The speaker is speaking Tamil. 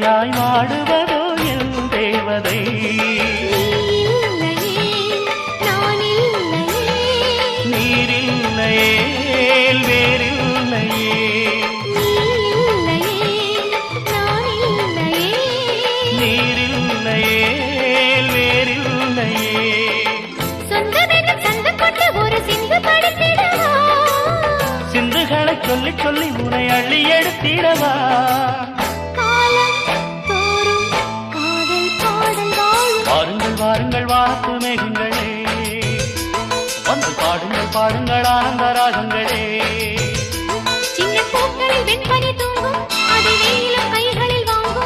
நிழலாய் வாடுவதோ என் தேவதை. நீரில்லையே வேறில்லையே, நீரில்லையே வேறில்லையே. சிந்துகளை சொல்லி சொல்லி உனை அள்ளி எடுத்திடவா.